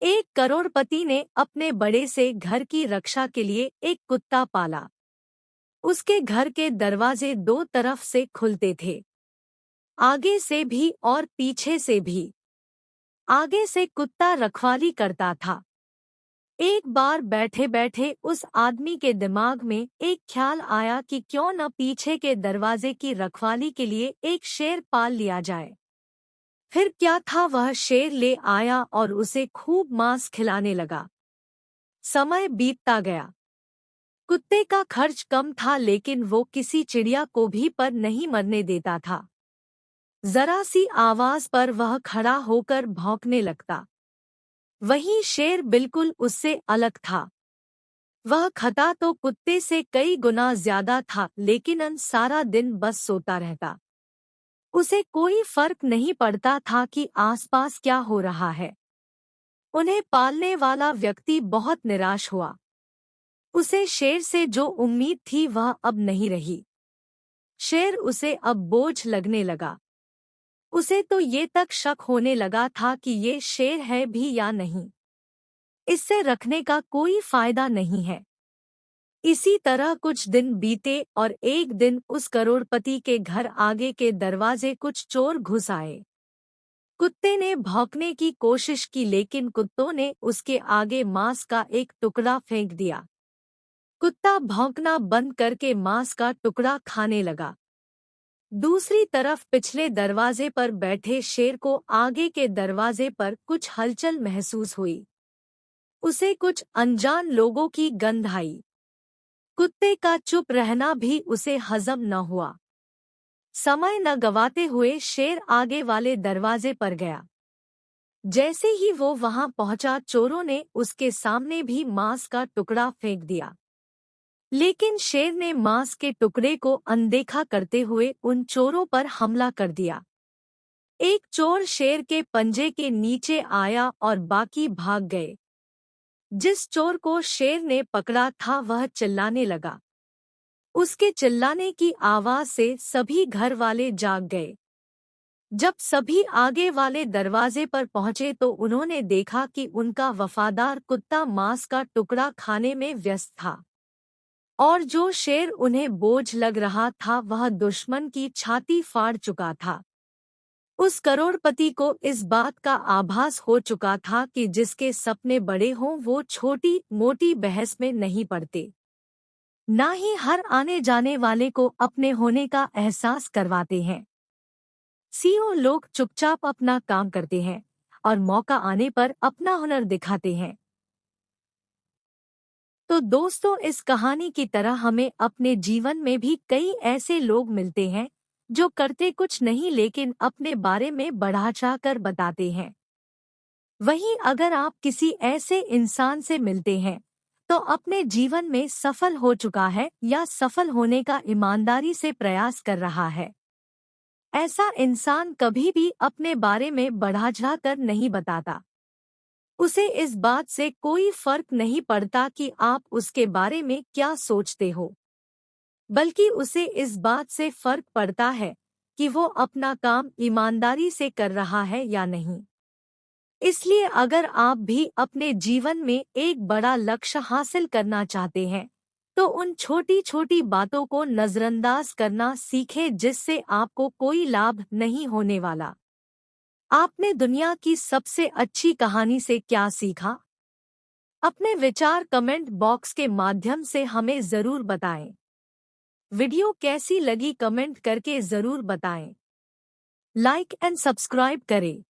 एक करोड़पति ने अपने बड़े से घर की रक्षा के लिए एक कुत्ता पाला। उसके घर के दरवाजे दो तरफ से खुलते थे, आगे से भी और पीछे से भी। आगे से कुत्ता रखवाली करता था। एक बार बैठे बैठे उस आदमी के दिमाग में एक ख्याल आया कि क्यों न पीछे के दरवाजे की रखवाली के लिए एक शेर पाल लिया जाए। फिर क्या था, वह शेर ले आया और उसे खूब मांस खिलाने लगा। समय बीतता गया। कुत्ते का खर्च कम था, लेकिन वो किसी चिड़िया को भी पर नहीं मरने देता था। जरा सी आवाज पर वह खड़ा होकर भौंकने लगता। वहीं शेर बिल्कुल उससे अलग था। वह खाता तो कुत्ते से कई गुना ज्यादा था, लेकिन सारा दिन बस सोता रहता। उसे कोई फर्क नहीं पड़ता था कि आसपास क्या हो रहा है। उन्हें पालने वाला व्यक्ति बहुत निराश हुआ। उसे शेर से जो उम्मीद थी वह अब नहीं रही। शेर उसे अब बोझ लगने लगा। उसे तो ये तक शक होने लगा था कि ये शेर है भी या नहीं। इससे रखने का कोई फायदा नहीं है। इसी तरह कुछ दिन बीते और एक दिन उस करोड़पति के घर आगे के दरवाजे कुछ चोर घुस आए। कुत्ते ने भौंकने की कोशिश की, लेकिन कुत्तों ने उसके आगे मांस का एक टुकड़ा फेंक दिया। कुत्ता भौंकना बंद करके मांस का टुकड़ा खाने लगा। दूसरी तरफ पिछले दरवाजे पर बैठे शेर को आगे के दरवाजे पर कुछ हलचल महसूस हुई। उसे कुछ अनजान लोगों की गंध आई। कुत्ते का चुप रहना भी उसे हजम न हुआ। समय न गवाते हुए शेर आगे वाले दरवाजे पर गया। जैसे ही वो वहां पहुंचा, चोरों ने उसके सामने भी मांस का टुकड़ा फेंक दिया। लेकिन शेर ने मांस के टुकड़े को अनदेखा करते हुए उन चोरों पर हमला कर दिया। एक चोर शेर के पंजे के नीचे आया और बाकी भाग गए। जिस चोर को शेर ने पकड़ा था वह चिल्लाने लगा। उसके चिल्लाने की आवाज से सभी घर वाले जाग गए। जब सभी आगे वाले दरवाजे पर पहुंचे तो उन्होंने देखा कि उनका वफादार कुत्ता मांस का टुकड़ा खाने में व्यस्त था, और जो शेर उन्हें बोझ लग रहा था वह दुश्मन की छाती फाड़ चुका था। उस करोड़पति को इस बात का आभास हो चुका था कि जिसके सपने बड़े हों वो छोटी मोटी बहस में नहीं पड़ते, ना ही हर आने जाने वाले को अपने होने का एहसास करवाते हैं। सीईओ लोग चुपचाप अपना काम करते हैं और मौका आने पर अपना हुनर दिखाते हैं। तो दोस्तों, इस कहानी की तरह हमें अपने जीवन में भी कई ऐसे लोग मिलते हैं जो करते कुछ नहीं लेकिन अपने बारे में बढ़ा चढ़ाकर बताते हैं। वहीं अगर आप किसी ऐसे इंसान से मिलते हैं तो अपने जीवन में सफल हो चुका है या सफल होने का ईमानदारी से प्रयास कर रहा है। ऐसा इंसान कभी भी अपने बारे में बढ़ा चढ़ाकर नहीं बताता। उसे इस बात से कोई फर्क नहीं पड़ता कि आप उसके बारे में क्या सोचते हो, बल्कि उसे इस बात से फर्क पड़ता है कि वो अपना काम ईमानदारी से कर रहा है या नहीं। इसलिए अगर आप भी अपने जीवन में एक बड़ा लक्ष्य हासिल करना चाहते हैं तो उन छोटी छोटी बातों को नजरअंदाज करना सीखें जिससे आपको कोई लाभ नहीं होने वाला। आपने दुनिया की सबसे अच्छी कहानी से क्या सीखा? अपने विचार कमेंट बॉक्स के माध्यम से हमें जरूर बताएं। वीडियो कैसी लगी कमेंट करके जरूर बताएं। लाइक एंड सब्सक्राइब करें।